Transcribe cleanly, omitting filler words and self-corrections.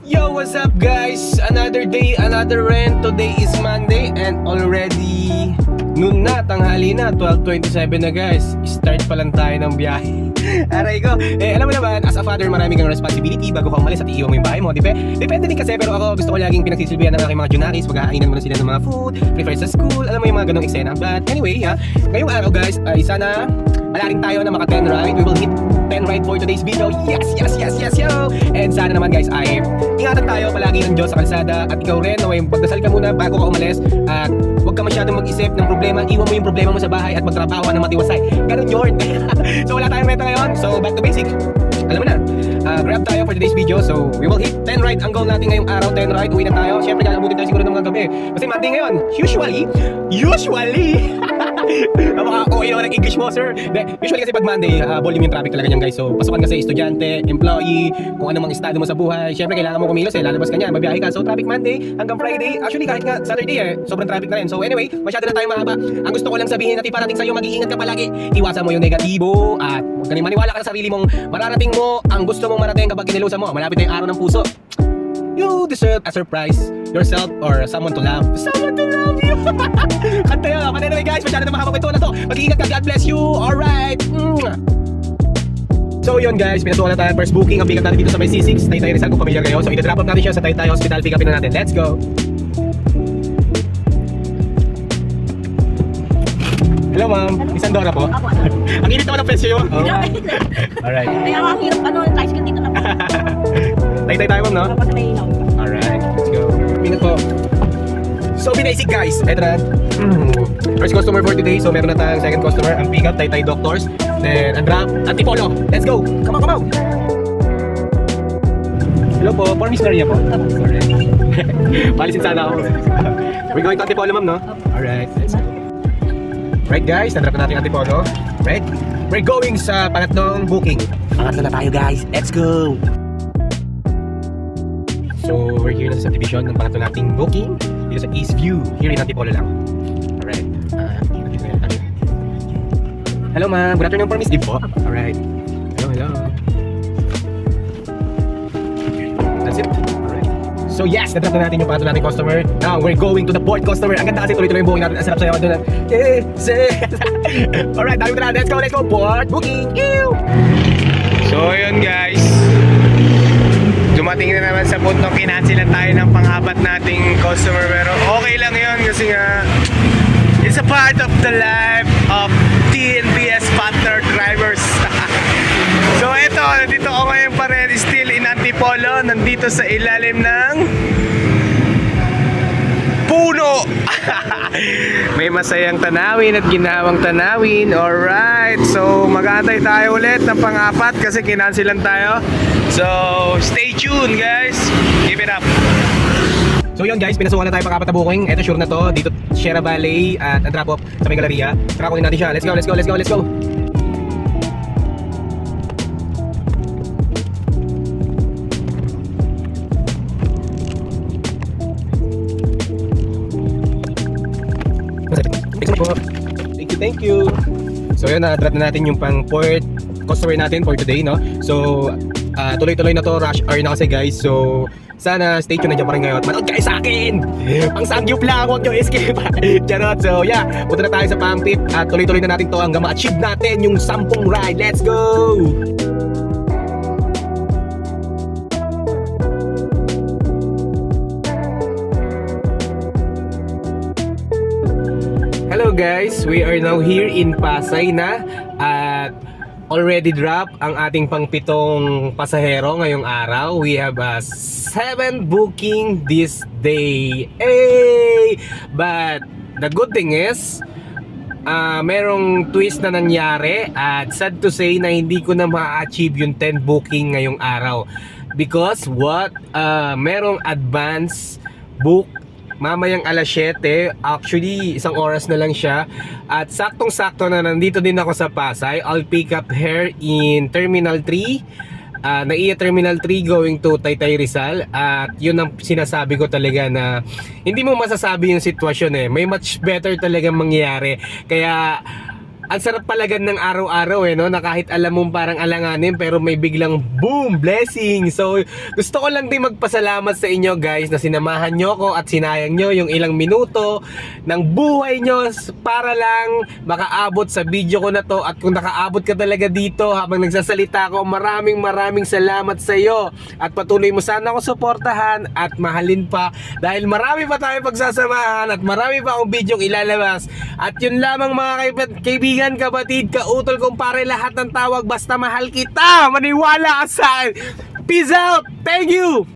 Yo, what's up guys? Another day, another rent. Today is Monday and already noon na, tanghali na, 12:27 na guys. Start pa lang tayo ng biyahe. Aray ko. Alam mo naman, as a father, marami kang responsibility bago ka umalis at iiwan mo yung bahay mo, di ba? Depende din kasi, pero ako gusto ko laging pinagsisilbihan ng aking mga junakis. Pag-aainan mo na sila ng mga food, prefer sa school, alam mo yung mga ganong eksena. But anyway, ngayong araw guys, ay sana alaring tayo na maka 10 ride. We will hit 10 ride for today's video. Yes, yo! And sana naman guys ay ingatan tayo palagi ng Diyos sa kalsada. At ikaw rin, naway pagdasal ka muna bago ka umalis. At huwag ka masyadong mag-isip ng problema. Iwan mo yung problema mo sa bahay at magtrabaho ng matiwasay. Ganun yun. So wala tayong meta ngayon. So back to basic. Alam mo na, grab tayo for today's video. So we will hit 10 ride. Ang goal natin ngayong araw, 10 ride. Uwi na tayo. Siyempre kakabutin tayo siguro ng mga gabi. Kasi Monday ngayon. Usually mga OA naman ng English mo, sir. Usually kasi pag Monday, volume yung traffic talaga niyan guys. So pasukan kasi estudyante, employee, kung ano mang estado mo sa buhay. Siyempre kailangan mo kumilos lalabas ka niyan, mabiyahe ka. So traffic Monday hanggang Friday. Actually kahit nga Saturday sobrang traffic na rin. So anyway, masyado na tayong mahaba. Ang gusto ko lang sabihin at iparating sa'yo, mag-iingat ka palagi. Iwasan mo yung negatibo at huwag ka rin maniwala ka sa sarili mong mararating mo ang gusto mong marating kapag kinilusan mo. Malapit na yung araw ng puso. You deserve a surprise yourself or someone to love. Someone to love you. Kanta yun. But anyway guys, masyado na mahaba ito na to. Mag-iingat ka. God bless you. Alright. So yun guys, pinasukan na tayo first booking. Ang pick up natin dito sa may C6 Taytay Rizal kung familiar kayo. So ida-drop up natin siya sa Taytay Hospital. Pick upin na natin. Let's go. Hello ma'am, Isandora po. Ang init naman ang presyo yun. Alright. Kaya ang hirap tricycle dito na po. Taytay tayo ma'am, no? Tapos may ilaw. Alright, let's go. Minute po. So basic guys, eto na. First customer for today. So meron na tayong second customer. Ang pick up, Taytay Doctors. Then ang drop, Antipolo. Let's go. Come on. Hello po, for Miss Maria po. Alright. Palisin sana ako. We're going to Antipolo ma'am, no? Alright, let's go. Right guys, na-drop na natin yung Antipolo. Right? We're going sa pangatlong booking. Pangatlo na tayo guys. Let's go! So, we're here na sa subdivision ng pangatlo nating booking dito sa Eastview. Here in Antipolo lang. Alright. Hello ma'am. Good afternoon for Miss Dib po. Alright. Hello. That's it. Alright. So yes, na-drop na natin yung pangatlo nating customer. Now, we're going to the fourth customer. Ang ganda kasi tuloy-tuloy yung booking natin. Ang sarap sa'yo doon. Alright, dami na. Let's go. Fourth booking. Ew! So, yun guys. Dumating na naman sa puntong kinansilan tayo ng pang-apat nating customer. Pero okay lang yun kasi nga it's a part of the life of TNBS partner drivers. So eto, nandito ako ngayon pa rin, still in Antipolo. Nandito sa ilalim ng puno. May masayang tanawin at ginawang tanawin. Alright, so mag-aantay tayo ulit ng pang-apat kasi kinansilan tayo. So stay tuned guys. Keep it up. So yun guys, pinasukan na tayo pang-apat na booking. Eto sure na to, dito Sierra Valley at ang drop off sa may galeria. Tara kunin natin siya. Let's go. Thank you. So yun, na-drop na natin yung pang fourth customer natin for today, no? So tuloy-tuloy na to, rush hour na kasi guys. So sana stay tuned, nandiyan pa rin ngayon. Manood kayo sa akin! Ang sangyup lang, huwag nyo escape. Charot. So yeah, punta na tayo sa Pampit at tuloy-tuloy na natin to hanggang ma-achieve natin yung 10 ride. Let's go! Hello guys, we are now here in Pasay na at already drop ang ating pang-pitong pasahero ngayong araw. We have 7 booking this day. Hey! But the good thing is merong twist na nangyari at sad to say na hindi ko na ma-achieve yung 10 booking ngayong araw because merong advance book mamayang alas 7, actually isang oras na lang siya. At saktong-sakto na nandito din ako sa Pasay. I'll pick up her in Terminal 3. NAIA Terminal 3 going to Taytay Rizal. At yun ang sinasabi ko talaga na hindi mo masasabi yung sitwasyon May much better talaga mangyayari. Kaya ang sarap palagan ng araw-araw no, na kahit alam mong parang alanganin pero may biglang boom, blessing. So gusto ko lang din magpasalamat sa inyo guys na sinamahan nyo ko at sinayang nyo yung ilang minuto ng buhay nyo para lang makaabot sa video ko na to. At kung nakaabot ka talaga dito habang nagsasalita ako, maraming salamat sa iyo. At patuloy mo sana ako suportahan at mahalin pa dahil marami pa tayo pagsasamahan at marami pa akong video ilalabas. At yun lamang mga kaibigan, kapatid, kautol, kumpare, lahat ng tawag basta mahal kita. Maniwala ka sa akin. Peace out. Thank you.